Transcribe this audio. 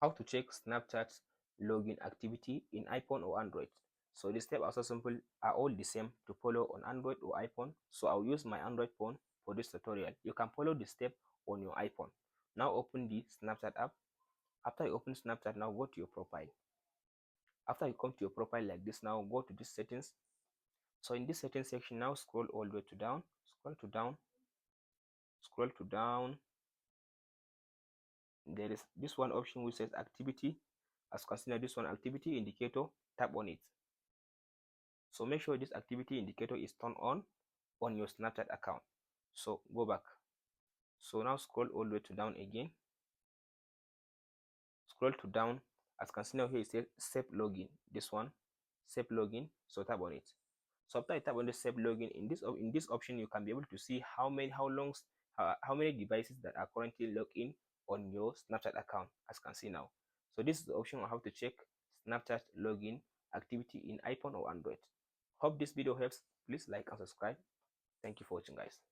how to check Snapchat login activity in iPhone or Android. So the steps are so simple, are all the same to follow on Android or iPhone. So I'll use my Android phone for this tutorial. You can follow the step on your iPhone. Now open the Snapchat app. After you open Snapchat, now go to your profile. After you come to your profile like this, now go to this settings. So in this settings section, now scroll all the way to down, scroll to down, scroll to down. There is this one option which says activity. As consider this one activity indicator, tap on it. So make sure this activity indicator is turned on your Snapchat account. So go back. So now scroll all the way to down again. Scroll to down. As consider here it says save login. This one, save login. So tap on it. So after you tap on the save login, in this option you can be able to see how many devices that are currently logged in on your Snapchat account, as you can see now. So this is the option on how to check Snapchat login activity in iPhone or Android. Hope this video helps. Please like and subscribe. Thank you for watching, guys.